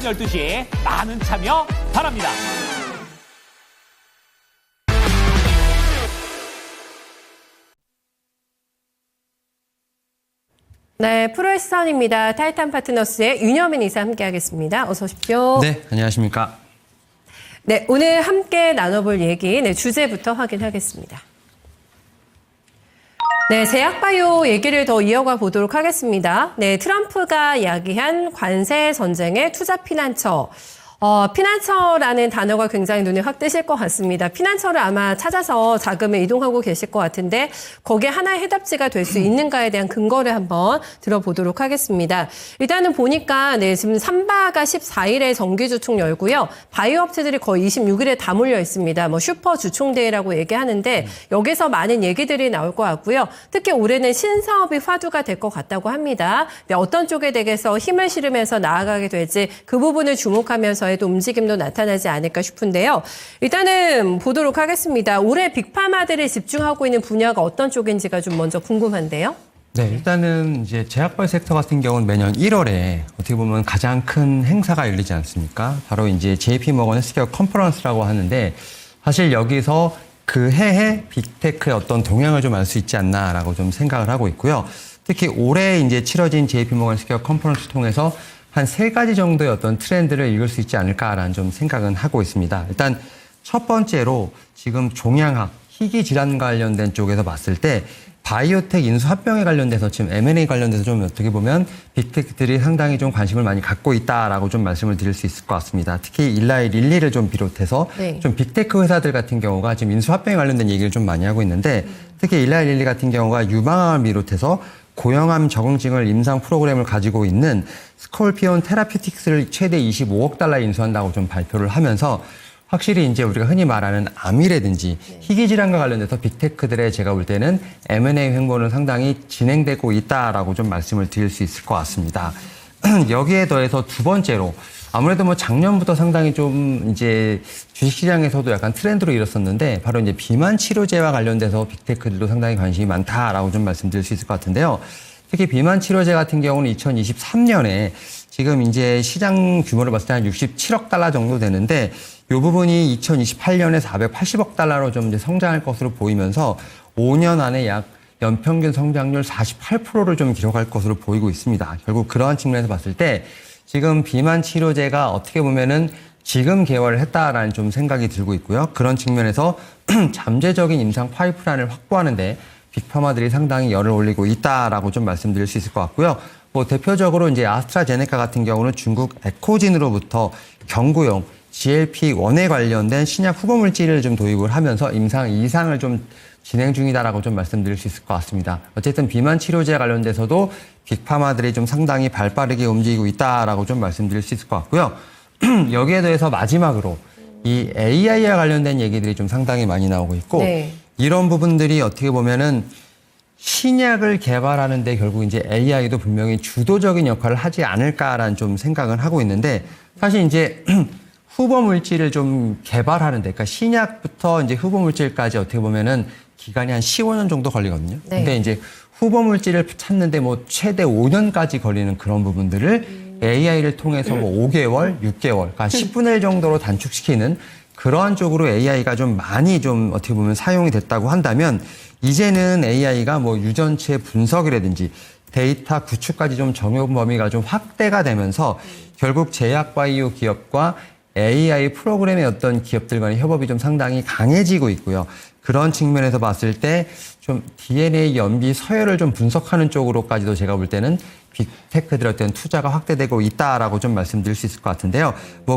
오전 12시 많은 참여 바랍니다. 네, 프로의 시선입니다. 타이탄 파트너스의 윤여민 이사 함께하겠습니다. 어서 오십시오. 네, 안녕하십니까. 네, 오늘 함께 나눠볼 얘기, 주제부터 확인하겠습니다. 네, 제약바이오 얘기를 더 이어가 보도록 하겠습니다. 네, 트럼프가 이야기한 관세 전쟁의 투자 피난처. 피난처라는 단어가 굉장히 눈에 확 띄실 것 같습니다. 피난처를 아마 찾아서 자금을 이동하고 계실 것 같은데 거기에 하나의 해답지가 될 수 있는가에 대한 근거를 한번 들어보도록 하겠습니다. 일단은 보니까 지금 삼바가 14일에 정기주총 열고요. 바이오 업체들이 거의 26일에 다 몰려 있습니다. 슈퍼 주총대회라고 얘기하는데 여기서 많은 얘기들이 나올 것 같고요. 특히 올해는 신사업이 화두가 될 것 같다고 합니다. 어떤 쪽에 대해서 힘을 실으면서 나아가게 될지 그 부분을 주목하면서 또 움직임도 나타나지 않을까 싶은데요. 일단은 보도록 하겠습니다. 올해 빅파마들이 집중하고 있는 분야가 어떤 쪽인지가 좀 먼저 궁금한데요. 네, 일단은 이제 제약바이오 섹터 같은 경우는 매년 1월에 어떻게 보면 가장 큰 행사가 열리지 않습니까? 바로 이제 JP모건 헬스케어 컨퍼런스라고 하는데 사실 여기서 그 해에 빅테크의 어떤 동향을 좀 알 수 있지 않나라고 좀 생각을 하고 있고요. 특히 올해 이제 치러진 JP모건 헬스케어 컨퍼런스 통해서 한 3가지 정도의 어떤 트렌드를 읽을 수 있지 않을까라는 좀 생각은 하고 있습니다. 일단 첫 번째로 지금 종양학, 희귀 질환 관련된 쪽에서 봤을 때 바이오텍 인수 합병에 관련돼서 지금 M&A 관련돼서 좀 어떻게 보면 빅테크들이 상당히 좀 관심을 많이 갖고 있다라고 좀 말씀을 드릴 수 있을 것 같습니다. 특히 일라이 릴리를 좀 비롯해서 좀 빅테크 회사들 같은 경우가 지금 인수 합병에 관련된 얘기를 좀 많이 하고 있는데 특히 일라이 릴리 같은 경우가 유방암을 비롯해서 고형암 적응증을 임상 프로그램을 가지고 있는 스콜피온 테라퓨틱스를 최대 25억 달러에 인수한다고 좀 발표를 하면서 확실히 이제 우리가 흔히 말하는 암이라든지 희귀 질환과 관련돼서 빅테크들의 제가 볼 때는 M&A 횡보는 상당히 진행되고 있다라고 좀 말씀을 드릴 수 있을 것 같습니다. 여기에 더해서 두 번째로 아무래도 작년부터 상당히 좀 이제 주식시장에서도 약간 트렌드로 일었었는데 바로 이제 비만 치료제와 관련돼서 빅테크들도 상당히 관심이 많다라고 좀 말씀드릴 수 있을 것 같은데요. 특히 비만 치료제 같은 경우는 2023년에 지금 이제 시장 규모를 봤을 때 한 67억 달러 정도 되는데 이 부분이 2028년에 480억 달러로 좀 이제 성장할 것으로 보이면서 5년 안에 약 연평균 성장률 48%를 좀 기록할 것으로 보이고 있습니다. 결국 그러한 측면에서 봤을 때 지금 비만 치료제가 어떻게 보면은 지금 개발을 했다라는 좀 생각이 들고 있고요. 그런 측면에서 잠재적인 임상 파이프라인을 확보하는데 빅파마들이 상당히 열을 올리고 있다라고 좀 말씀드릴 수 있을 것 같고요. 대표적으로 이제 아스트라제네카 같은 경우는 중국 에코진으로부터 경구용 GLP-1에 관련된 신약 후보 물질을 좀 도입을 하면서 임상 2상을 좀 진행 중이다라고 좀 말씀드릴 수 있을 것 같습니다. 어쨌든 비만 치료제 관련돼서도 빅파마들이 좀 상당히 발빠르게 움직이고 있다라고 좀 말씀드릴 수 있을 것 같고요. 여기에 대해서 마지막으로 이 AI와 관련된 얘기들이 좀 상당히 많이 나오고 있고 이런 부분들이 어떻게 보면은 신약을 개발하는데 결국 이제 AI도 분명히 주도적인 역할을 하지 않을까라는 좀 생각은 하고 있는데 사실 이제 후보 물질을 좀 개발하는데 그러니까 신약부터 이제 후보 물질까지 어떻게 보면은 기간이 한 15년 정도 걸리거든요. 근데 이제 후보 물질을 찾는데 최대 5년까지 걸리는 그런 부분들을 AI를 통해서 5개월, 6개월, 그러니까 10분의 1 정도로 단축시키는 그러한 쪽으로 AI가 좀 많이 좀 어떻게 보면 사용이 됐다고 한다면 이제는 AI가 유전체 분석이라든지 데이터 구축까지 좀 적용 범위가 좀 확대가 되면서 결국 제약바이오 기업과 AI 프로그램의 어떤 기업들 간의 협업이 좀 상당히 강해지고 있고요. 그런 측면에서 봤을 때 좀 DNA 연비 서열을 좀 분석하는 쪽으로까지도 제가 볼 때는 빅테크들의 어떤 투자가 확대되고 있다라고 좀 말씀드릴 수 있을 것 같은데요.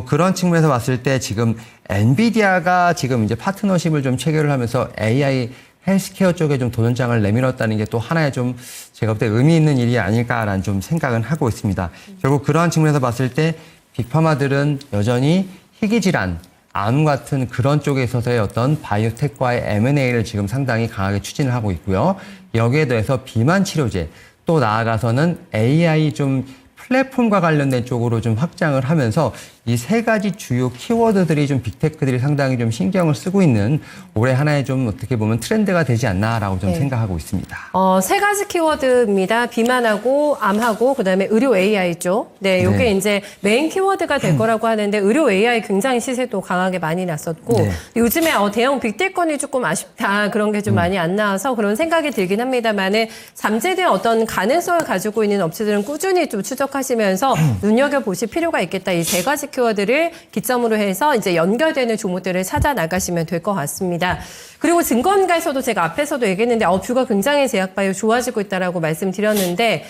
그런 측면에서 봤을 때 지금 엔비디아가 지금 이제 파트너십을 좀 체결을 하면서 AI 헬스케어 쪽에 좀 도전장을 내밀었다는 게 또 하나의 좀 제가 볼 때 의미 있는 일이 아닐까라는 좀 생각은 하고 있습니다. 결국 그러한 측면에서 봤을 때 빅파마들은 여전히 희귀질환, 암 같은 그런 쪽에 있어서의 어떤 바이오텍과의 M&A를 지금 상당히 강하게 추진을 하고 있고요. 여기에 대해서 비만 치료제, 또 나아가서는 AI 좀 플랫폼과 관련된 쪽으로 좀 확장을 하면서 이 세 가지 주요 키워드들이 좀 빅테크들이 상당히 좀 신경을 쓰고 있는 올해 하나의 좀 어떻게 보면 트렌드가 되지 않나라고 좀 생각하고 있습니다. 세 가지 키워드입니다. 비만하고 암하고 그다음에 의료 AI죠. 네, 요게 네. 이제 메인 키워드가 될 거라고 하는데 의료 AI 굉장히 시세도 강하게 많이 났었고 네. 요즘에 대형 빅테크건이 조금 아쉽다 그런 게 좀 많이 안 나와서 그런 생각이 들긴 합니다만은 잠재된 어떤 가능성을 가지고 있는 업체들은 꾸준히 좀 추적하시면서 눈여겨보실 필요가 있겠다. 이 세 가지 키워드를 기점으로 해서 이제 연결되는 종목들을 찾아 나가시면 될 것 같습니다. 그리고 증권가에서도 제가 앞에서도 얘기했는데 뷰가 굉장히 제약바이오 좋아지고 있다라고 말씀드렸는데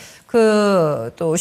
또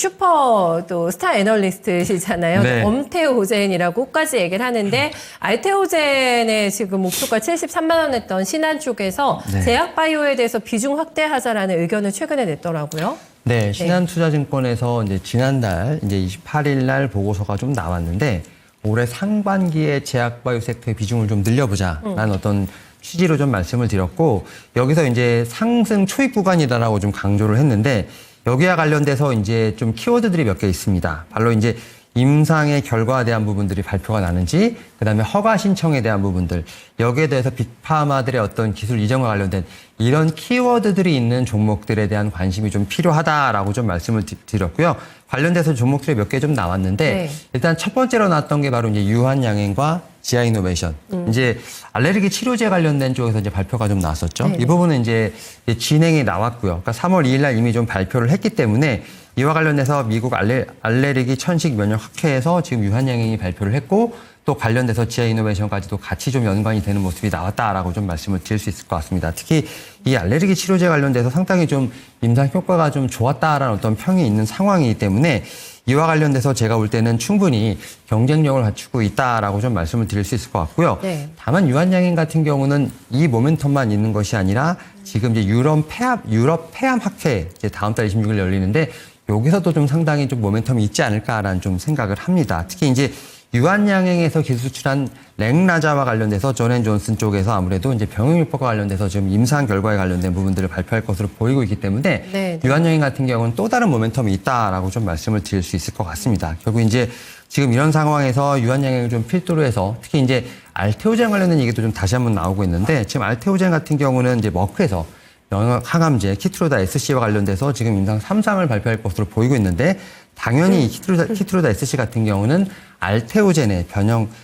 스타 애널리스트시잖아요. 네. 엄태오젠이라고까지 얘기를 하는데 알테오젠의 지금 목표가 73만 원 했던 신한 쪽에서 네. 제약바이오에 대해서 비중 확대하자라는 의견을 최근에 냈더라고요. 네, 신한투자증권에서 이제 지난달 이제 28일 날 보고서가 좀 나왔는데 올해 상반기에 제약바이오 섹터의 비중을 좀 늘려보자라는 어떤 취지로 좀 말씀을 드렸고 여기서 이제 상승 초입 구간이다라고 좀 강조를 했는데 여기와 관련돼서 이제 좀 키워드들이 몇 개 있습니다. 바로 이제 임상의 결과에 대한 부분들이 발표가 나는지, 그다음에 허가 신청에 대한 부분들, 여기에 대해서 빅파마들의 어떤 기술 이전과 관련된 이런 키워드들이 있는 종목들에 대한 관심이 좀 필요하다라고 좀 말씀을 드렸고요. 관련돼서 종목들이 몇 개 좀 나왔는데 네. 일단 첫 번째로 나왔던 게 바로 이제 유한양행과 지아이노베이션. 이제 알레르기 치료제 관련된 쪽에서 이제 발표가 좀 나왔었죠. 네. 이 부분은 이제 진행이 나왔고요. 그러니까 3월 2일 날 이미 좀 발표를 했기 때문에 이와 관련해서 미국 알레르기 천식 면역 학회에서 지금 유한양행이 발표를 했고 또 관련돼서 지아이노베이션까지도 같이 좀 연관이 되는 모습이 나왔다라고 좀 말씀을 드릴 수 있을 것 같습니다. 특히 이 알레르기 치료제 관련돼서 상당히 좀 임상 효과가 좀 좋았다라는 어떤 평이 있는 상황이기 때문에 이와 관련돼서 제가 볼 때는 충분히 경쟁력을 갖추고 있다라고 좀 말씀을 드릴 수 있을 것 같고요. 네. 다만 유한양행 같은 경우는 이 모멘텀만 있는 것이 아니라 지금 이제 유럽 폐암 학회 이제 다음 달 26일 열리는데 여기서도 좀 상당히 좀 모멘텀이 있지 않을까라는 좀 생각을 합니다. 특히 이제 유한양행에서 기술 수출한 랭라자와 관련돼서 존앤존슨 쪽에서 아무래도 이제 병용요법과 관련돼서 지금 임상 결과에 관련된 부분들을 발표할 것으로 보이고 있기 때문에 네. 유한양행 같은 경우는 또 다른 모멘텀이 있다라고 좀 말씀을 드릴 수 있을 것 같습니다. 결국 이제 지금 이런 상황에서 유한양행을 좀 필두로 해서 특히 이제 알테오젠 관련된 얘기도 좀 다시 한번 나오고 있는데 지금 알테오젠 같은 경우는 이제 머크에서 영역 항암제 키트로다 SC와 관련돼서 지금 임상 3상을 발표할 것으로 보이고 있는데 당연히 이 키트로다 SC 같은 경우는 알테오젠의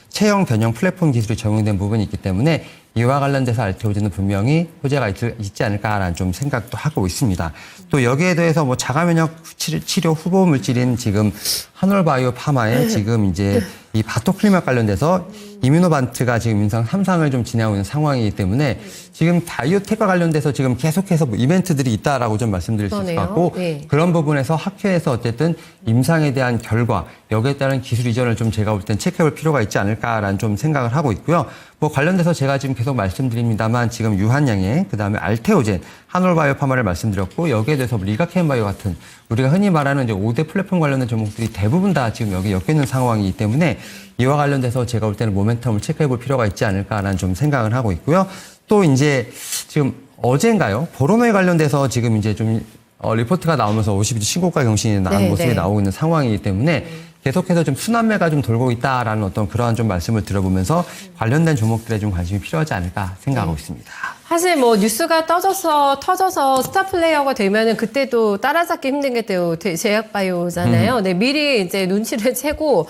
체형 변형 플랫폼 기술이 적용된 부분이 있기 때문에 이와 관련돼서 알테오젠은 분명히 호재가 있지 않을까라는 좀 생각도 하고 있습니다. 또 여기에 대해서 뭐 자가면역 치료 후보 물질인 지금 한올바이오 파마의 지금 이제 이 바토클리막 관련돼서 이뮤노반트가 지금 임상 3상을 좀 진행하고 있는 상황이기 때문에 지금 바이오텍과 관련돼서 지금 계속해서 뭐 이벤트들이 있다라고 좀 말씀드릴 수 있을 것 같고 네. 그런 부분에서 학회에서 어쨌든 임상에 대한 결과 여기에 따른 기술 이전을 좀 제가 볼 땐 체크해볼 필요가 있지 않을까라는 좀 생각을 하고 있고요. 뭐 관련돼서 제가 지금 계속 말씀드립니다만 지금 유한양행, 그다음에 알테오젠, 한올바이오 파마를 말씀드렸고 여기에 대해서 리가케인바이오 같은 우리가 흔히 말하는 이제 5대 플랫폼 관련된 종목들이 대부분 다 지금 여기 엮여 있는 상황이기 때문에 이와 관련돼서 제가 볼 때는 모멘텀을 체크해볼 필요가 있지 않을까라는 좀 생각을 하고 있고요. 또 이제 지금 어젠가요? 보로노에 관련돼서 지금 이제 좀 리포트가 나오면서 50주 신고가 경신이 나온 모습이 나오고 있는 상황이기 때문에 계속해서 좀 순환매가 좀 돌고 있다라는 어떤 그러한 좀 말씀을 들어보면서 관련된 종목들에 좀 관심이 필요하지 않을까 생각하고 있습니다. 사실 뭐 뉴스가 터져서 스타 플레이어가 되면은 그때도 따라잡기 힘든 게 또 제약바이오잖아요. 네, 미리 이제 눈치를 채고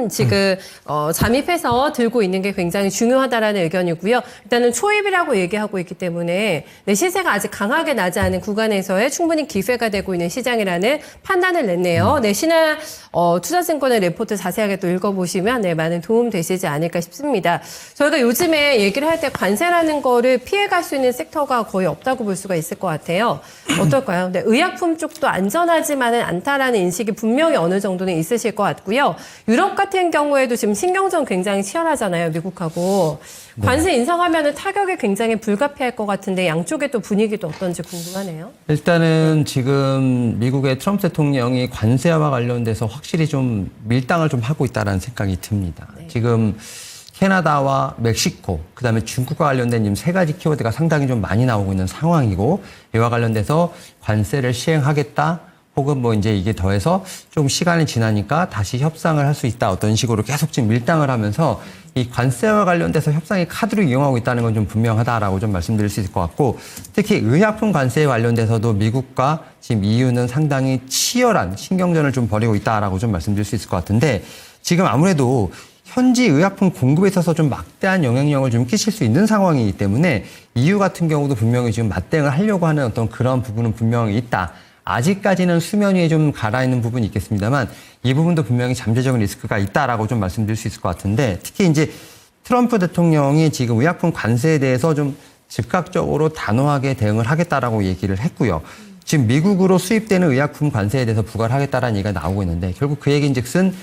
지금 잠입해서 들고 있는 게 굉장히 중요하다라는 의견이고요. 일단은 초입이라고 얘기하고 있기 때문에 네, 시세가 아직 강하게 나지 않은 구간에서의 충분히 기회가 되고 있는 시장이라는 판단을 냈네요. 네, 신한 투자증권의 레포트 자세하게 또 읽어보시면 네, 많은 도움 되시지 않을까 싶습니다. 저희가 요즘에 얘기를 할 때 관세라는 거를 피해갈 수 있는 섹터가 거의 없다고 볼 수가 있을 것 같아요. 어떨까요? 네, 의약품 쪽도 안전하지만은 않다라는 인식이 분명히 어느 정도는 있으실 것 같고요. 유럽 같은 경우에도 지금 신경전 굉장히 치열하잖아요, 미국하고. 관세 인상하면은 타격이 굉장히 불가피할 것 같은데 양쪽의 또 분위기도 어떤지 궁금하네요. 일단은 지금 미국의 트럼프 대통령이 관세와 관련돼서 확실히 좀 밀당을 좀 하고 있다는 생각이 듭니다. 네. 지금 캐나다와 멕시코, 그다음에 중국과 관련된 지금 세 가지 키워드가 상당히 좀 많이 나오고 있는 상황이고 이와 관련돼서 관세를 시행하겠다 혹은 뭐 이제 이게 더해서 좀 시간이 지나니까 다시 협상을 할 수 있다. 어떤 식으로 계속 지금 밀당을 하면서 이 관세와 관련돼서 협상의 카드를 이용하고 있다는 건 좀 분명하다라고 좀 말씀드릴 수 있을 것 같고, 특히 의약품 관세에 관련돼서도 미국과 지금 EU는 상당히 치열한 신경전을 좀 벌이고 있다라고 좀 말씀드릴 수 있을 것 같은데, 지금 아무래도 현지 의약품 공급에 있어서 좀 막대한 영향력을 좀 끼칠 수 있는 상황이기 때문에 EU 같은 경우도 분명히 지금 맞대응을 하려고 하는 어떤 그런 부분은 분명히 있다. 아직까지는 수면 위에 좀 가라앉는 부분이 있겠습니다만 이 부분도 분명히 잠재적인 리스크가 있다라고 좀 말씀드릴 수 있을 것 같은데, 특히 이제 트럼프 대통령이 지금 의약품 관세에 대해서 좀 즉각적으로 단호하게 대응을 하겠다라고 얘기를 했고요. 지금 미국으로 수입되는 의약품 관세에 대해서 부과를 하겠다라는 얘기가 나오고 있는데, 결국 그 얘기인즉슨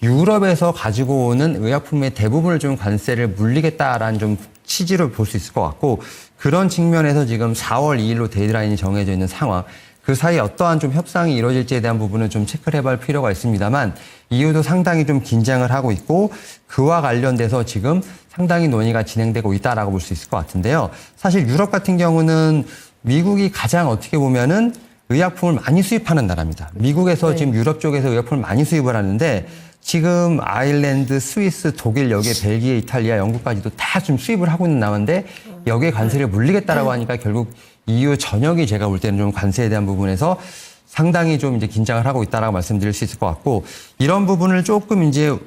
유럽에서 가지고 오는 의약품의 대부분을 좀 관세를 물리겠다라는 좀 취지로 볼 수 있을 것 같고, 그런 측면에서 지금 4월 2일로 데드라인이 정해져 있는 상황, 그 사이에 어떠한 좀 협상이 이루어질지에 대한 부분은 좀 체크를 해볼 필요가 있습니다만, EU도 상당히 좀 긴장을 하고 있고, 그와 관련돼서 지금 상당히 논의가 진행되고 있다라고 볼 수 있을 것 같은데요. 사실 유럽 같은 경우는 미국이 가장 어떻게 보면은 의약품을 많이 수입하는 나라입니다. 미국에서 지금 유럽 쪽에서 의약품을 많이 수입을 하는데, 지금 아일랜드, 스위스, 독일, 여기에 벨기에, 이탈리아, 영국까지도 다 좀 수입을 하고 있는 나라인데, 여기에 관세를 물리겠다라고 하니까 결국 EU 전역이 제가 볼 때는 좀 관세에 대한 부분에서 상당히 좀 이제 긴장을 하고 있다라고 말씀드릴 수 있을 것 같고, 이런 부분을 조금 이제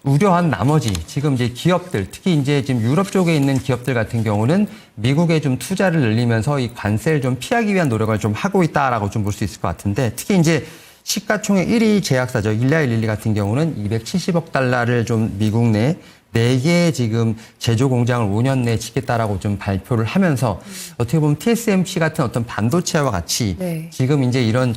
우려한 나머지 지금 이제 기업들, 특히 이제 지금 유럽 쪽에 있는 기업들 같은 경우는 미국에 좀 투자를 늘리면서 이 관세를 좀 피하기 위한 노력을 좀 하고 있다라고 좀 볼 수 있을 것 같은데, 특히 이제 시가총액 1위 제약사죠. 일라이 릴리 같은 경우는 270억 달러를 좀 미국 내 4개의 지금 제조 공장을 5년 내에 짓겠다라고 좀 발표를 하면서, 어떻게 보면 TSMC 같은 어떤 반도체와 같이 지금 이제 이런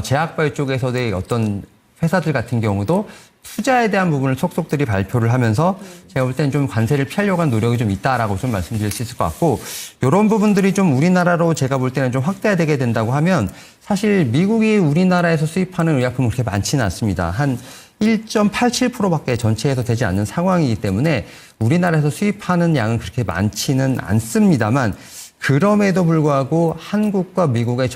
제약바이오 쪽에서의 어떤 회사들 같은 경우도 투자에 대한 부분을 속속들이 발표를 하면서 제가 볼 때는 좀 관세를 피하려고 한 노력이 좀 있다라고 좀 말씀드릴 수 있을 것 같고, 이런 부분들이 좀 우리나라로 제가 볼 때는 좀 확대되게 된다고 하면, 사실 미국이 우리나라에서 수입하는 의약품은 그렇게 많지는 않습니다. 한 1.87%밖에 전체에서 되지 않는 상황이기 때문에 우리나라에서 수입하는 양은 그렇게 많지는 않습니다만, 그럼에도 불구하고 한국과 미국의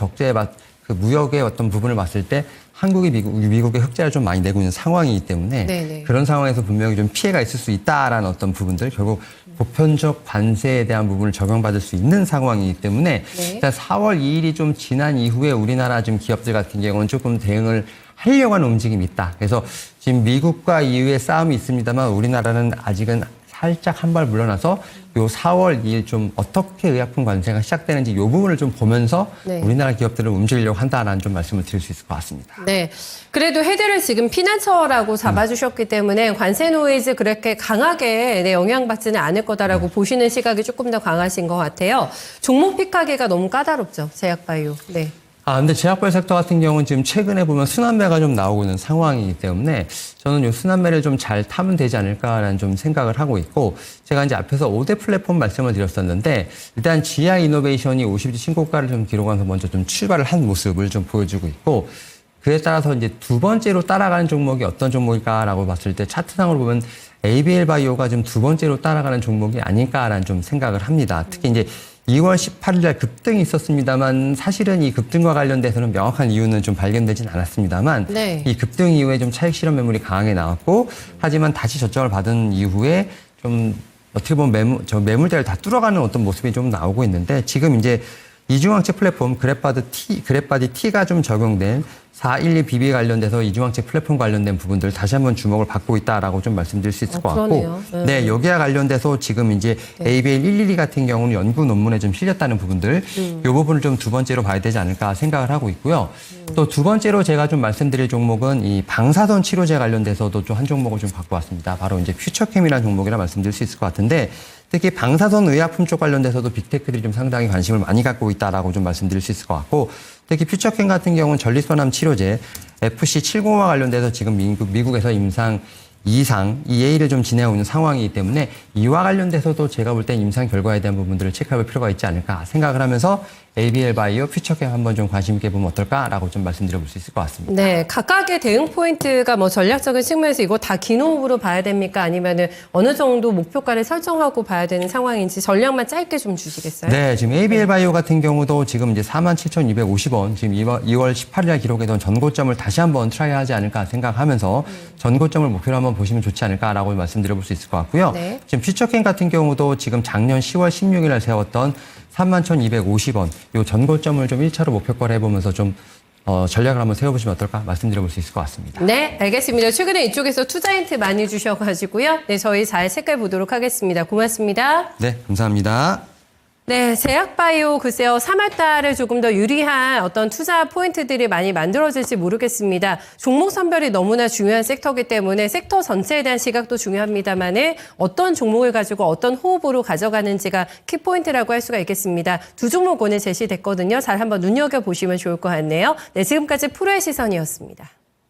그 무역의 어떤 부분을 봤을 때 한국이 미국의 흑자를 좀 많이 내고 있는 상황이기 때문에 그런 상황에서 분명히 좀 피해가 있을 수 있다라는 어떤 부분들, 결국 보편적 관세에 대한 부분을 적용받을 수 있는 상황이기 때문에 일단 4월 2일이 좀 지난 이후에 우리나라 지금 기업들 같은 경우는 조금 대응을 하려고 하는 움직임이 있다. 그래서 지금 미국과 EU의 싸움이 있습니다만 우리나라는 아직은 살짝 한 발 물러나서 요 4월 2일 좀 어떻게 의약품 관세가 시작되는지 이 부분을 좀 보면서 우리나라 기업들을 움직이려고 한다라는 좀 말씀을 드릴 수 있을 것 같습니다. 네. 그래도 헤드를 지금 피난처라고 잡아주셨기 때문에 관세 노이즈 그렇게 강하게 영향받지는 않을 거다라고 보시는 시각이 조금 더 강하신 것 같아요. 종목 픽하기가 너무 까다롭죠. 제약바이오. 네. 근데 제약바이오 섹터 같은 경우는 지금 최근에 보면 순환매가 좀 나오고 있는 상황이기 때문에 저는 이 순환매를 좀 잘 타면 되지 않을까라는 좀 생각을 하고 있고, 제가 이제 앞에서 5대 플랫폼 말씀을 드렸었는데, 일단 GI 이노베이션이 50주 신고가를 좀 기록하면서 먼저 좀 출발을 한 모습을 좀 보여주고 있고, 그에 따라서 이제 두 번째로 따라가는 종목이 어떤 종목일까라고 봤을 때 차트상으로 보면 ABL 바이오가 지금 두 번째로 따라가는 종목이 아닐까라는 좀 생각을 합니다. 특히 이제 2월 18일 날 급등이 있었습니다만 사실은 이 급등과 관련돼서는 명확한 이유는 좀 발견되진 않았습니다만 이 급등 이후에 좀 차익 실현 매물이 강하게 나왔고, 하지만 다시 저점을 받은 이후에 좀 어떻게 보면 매물대를 다 뚫어가는 어떤 모습이 좀 나오고 있는데, 지금 이제 이중항체 플랫폼 그래바디 T가 좀 적용된 412 BB에 관련돼서 이중항체 플랫폼 관련된 부분들 다시 한번 주목을 받고 있다라고 좀 말씀드릴 수 있을 것 같고, 네, 여기와 관련돼서 지금 이제 ABL 112 같은 경우는 연구 논문에 좀 실렸다는 부분들, 이 부분을 좀 두 번째로 봐야 되지 않을까 생각을 하고 있고요. 또 두 번째로 제가 좀 말씀드릴 종목은 이 방사선 치료제 관련돼서도 좀 한 종목을 좀 갖고 왔습니다. 바로 이제 퓨처캠이라는 종목이라 말씀드릴 수 있을 것 같은데, 특히 방사선 의약품 쪽 관련돼서도 빅테크들이 좀 상당히 관심을 많이 갖고 있다라고 좀 말씀드릴 수 있을 것 같고, 특히 퓨처캠 같은 경우는 전립선암 치료제 FC705와 관련돼서 지금 미국에서 임상 2상, 2A를 좀 진행하고 있는 상황이기 때문에 이와 관련돼서도 제가 볼 땐 임상 결과에 대한 부분들을 체크해볼 필요가 있지 않을까 생각을 하면서 ABL 바이오, 퓨처캠 한번 좀 관심 있게 보면 어떨까라고 좀 말씀드려볼 수 있을 것 같습니다. 네, 각각의 대응 포인트가 뭐 전략적인 측면에서 이거 다 긴 호흡으로 봐야 됩니까? 아니면은 어느 정도 목표가를 설정하고 봐야 되는 상황인지 전략만 짧게 좀 주시겠어요? 네, 지금 ABL 바이오 같은 경우도 지금 이제 47,250원, 지금 2월 18일 날 기록했던 전고점을 다시 한번 트라이하지 않을까 생각하면서 전고점을 목표로 한번 보시면 좋지 않을까라고 말씀드려볼 수 있을 것 같고요. 네. 지금 퓨처캠 같은 경우도 지금 작년 10월 16일 날 세웠던 31,250원, 요 전고점을 좀 1차로 목표가로 해보면서 좀 전략을 한번 세워보시면 어떨까 말씀드려볼 수 있을 것 같습니다. 네, 알겠습니다. 최근에 이쪽에서 투자 힌트 많이 주셔가지고요. 네, 저희 잘 색깔 보도록 하겠습니다. 고맙습니다. 네, 감사합니다. 네, 제약바이오 글쎄요 3월달에 조금 더 유리한 어떤 투자 포인트들이 많이 만들어질지 모르겠습니다. 종목 선별이 너무나 중요한 섹터이기 때문에 섹터 전체에 대한 시각도 중요합니다만은 어떤 종목을 가지고 어떤 호흡으로 가져가는지가 키포인트라고 할 수가 있겠습니다. 두 종목 오늘 제시됐거든요. 잘 한번 눈여겨보시면 좋을 것 같네요. 네, 지금까지 프로의 시선이었습니다.